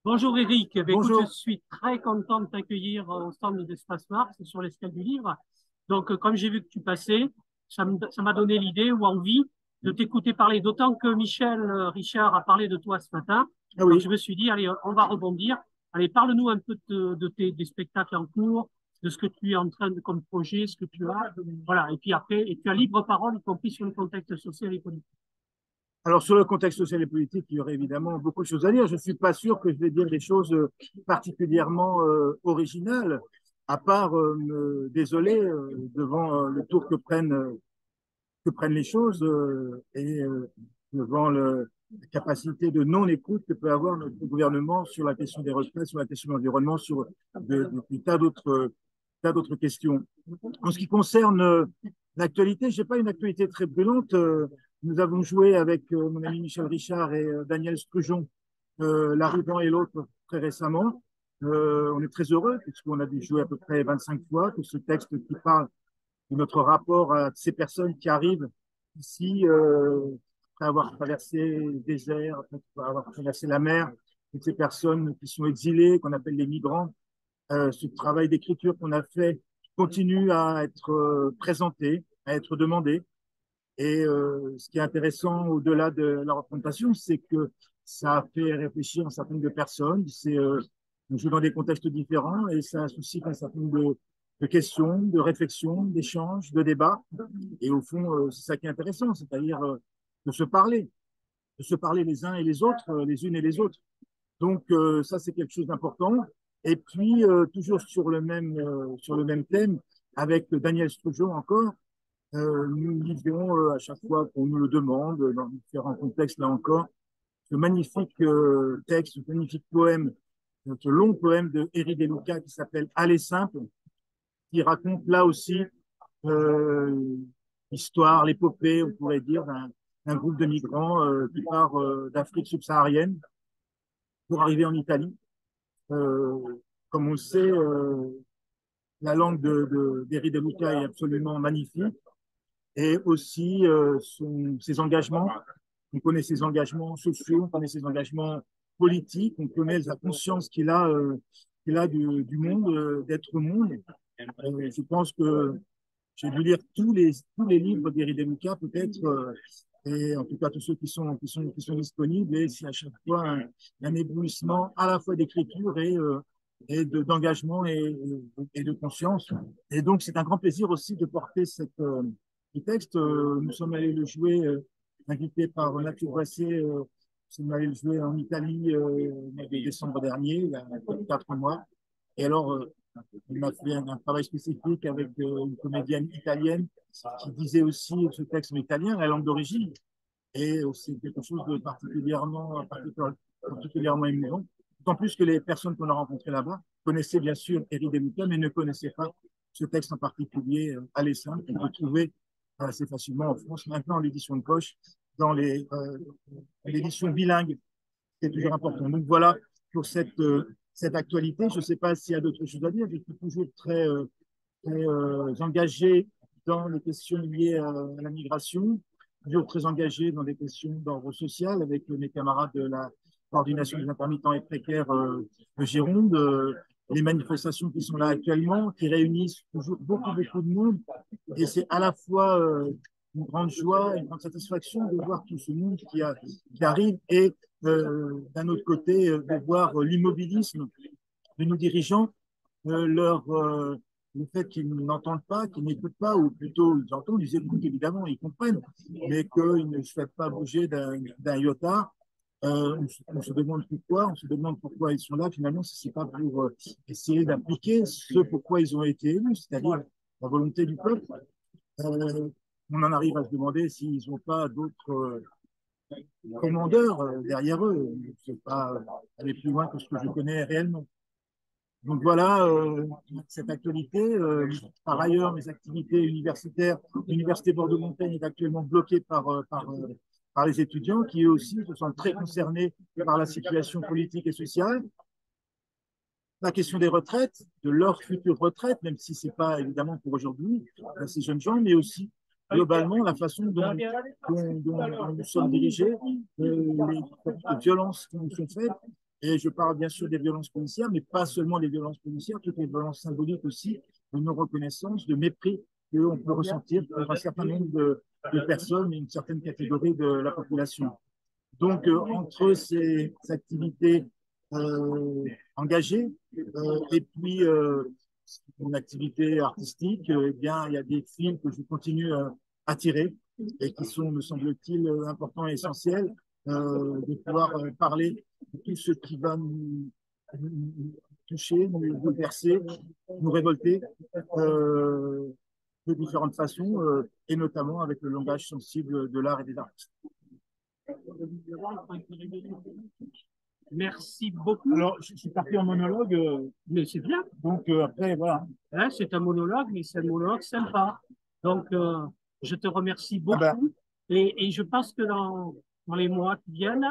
Bonjour Eric. Eh bien, écoute, je Bonjour. suis très content de t'accueillir au stand d'Espace Mars sur l'escale du livre. Donc, comme j'ai vu que tu passais, ça m'a donné l'idée ou envie de t'écouter parler, d'autant que Michel Richard a parlé de toi ce matin. Ah Donc, oui. je me suis dit, allez, on va rebondir. Allez, parle-nous un peu des spectacles en cours, de ce que tu es en train de, comme projet, ce que tu as. Voilà. Et puis après, et tu as libre parole, y compris sur le contexte social et politique. Alors, sur le contexte social et politique, il y aurait évidemment beaucoup de choses à dire. Je ne suis pas sûr que je vais dire des choses particulièrement originales, à part me désoler devant le tour que prennent les choses et devant la capacité de non-écoute que peut avoir notre gouvernement sur la question des retraites, sur la question de l'environnement, sur des tas d'autres questions. En ce qui concerne l'actualité, je n'ai pas une actualité très brûlante. Nous avons joué avec mon ami Michel Richard et Daniel Strujon, l'arrivant et l'autre très récemment. On est très heureux puisqu'on a dû jouer à peu près 25 fois, que ce texte qui parle de notre rapport à ces personnes qui arrivent ici après avoir traversé le désert, après avoir traversé la mer, toutes ces personnes qui sont exilées, qu'on appelle les migrants. Ce travail d'écriture qu'on a fait continue à être présenté, à être demandé. Et ce qui est intéressant au-delà de la représentation, c'est que ça a fait réfléchir un certain nombre de personnes. On joue dans des contextes différents et ça suscite un certain nombre de questions, de réflexions, d'échanges, de débats. Et au fond, c'est ça qui est intéressant, c'est-à-dire de se parler, de se parler les uns et les autres, les unes et les autres. Donc ça, c'est quelque chose d'important. Et puis, toujours sur le même thème, avec Daniel Strujo encore, nous livrons à chaque fois qu'on nous le demande, dans différents contextes, là encore, ce magnifique texte, ce magnifique poème, ce long poème de Éric Deluca qui s'appelle Aller simple, qui raconte là aussi euh, l'histoire, l'épopée, on pourrait dire, d'un groupe de migrants qui part d'Afrique subsaharienne pour arriver en Italie. Euh, Comme on le sait, la langue d'Éric Deluca est absolument magnifique et aussi ses engagements. On connaît ses engagements sociaux, on connaît ses engagements politiques, on connaît la conscience qu'il a du monde, d'être monde. Je pense que j'ai dû lire tous les livres d'Éric Deluca, peut-être, et en tout cas tous ceux qui sont disponibles, et c'est à chaque fois un éblouissement à la fois d'écriture d'engagement et de conscience. Et donc, c'est un grand plaisir aussi de porter ce texte. Nous sommes allés le jouer, invités par Nature Boissé, nous sommes allés le jouer en Italie au mois de décembre dernier, il y a 4 mois. Et alors, on a fait un travail spécifique avec une comédienne italienne qui disait aussi ce texte en italien, la langue d'origine. Et c'est quelque chose de particulièrement émouvant. D'autant plus que les personnes qu'on a rencontrées là-bas connaissaient bien sûr Éric Deluca, mais ne connaissaient pas ce texte en particulier, Alessin, qu'on peut trouver assez facilement en France, maintenant en édition de poche, dans l'édition bilingue, c'est toujours important. Donc voilà pour cette actualité. Je ne sais pas s'il y a d'autres choses à dire. Je suis toujours très engagé dans les questions liées à la migration, toujours très engagé dans des questions d'ordre social avec mes camarades de la coordination des intermittents et précaires de Gironde. Les manifestations qui sont là actuellement, qui réunissent toujours beaucoup de monde. Et c'est à la fois une grande joie, une grande satisfaction de voir tout ce monde qui arrive et d'un autre côté, de voir l'immobilisme de nos dirigeants, le fait qu'ils n'entendent pas, qu'ils n'écoutent pas, ou plutôt ils entendent, ils écoutent évidemment, ils comprennent, mais qu'ils ne souhaitent pas bouger d'un iota. On se demande pourquoi, on se demande pourquoi ils sont là. Finalement, ce n'est pas pour essayer d'appliquer ce pourquoi ils ont été élus, c'est-à-dire la volonté du peuple. Euh, on en arrive à se demander s'ils n'ont pas d'autres commandeurs derrière eux. Je ne sais pas aller plus loin que ce que je connais réellement. Donc voilà cette actualité. Par ailleurs, mes activités universitaires, l'Université Bordeaux-Montaigne est actuellement bloquée par les étudiants qui eux aussi se sentent très concernés par la situation politique et sociale. La question des retraites, de leur future retraite, même si ce n'est pas évidemment pour aujourd'hui, ces jeunes gens, mais aussi globalement la façon dont nous sommes dirigés, les violences qui nous sont faites Et je parle bien sûr des violences policières, mais pas seulement des violences policières, toutes les violences symboliques aussi, de non-reconnaissance, de mépris qu'on peut ressentir pour un certain nombre de personnes, une certaine catégorie de la population. Donc, entre ces activités engagées et puis une activité artistique, eh bien, il y a des films que je continue à tirer et qui sont, me semble-t-il, importants et essentiels de pouvoir parler de tout ce qui va nous toucher, nous bouleverser, nous révolter de différentes façons et notamment avec le langage sensible de l'art et des artistes. Merci beaucoup. Alors, je suis parti en monologue, Mais c'est bien. donc après, voilà. Hein, c'est un monologue, mais c'est un monologue sympa. Donc, je te remercie Ah ben, beaucoup. Et je pense que dans les mois qui viennent,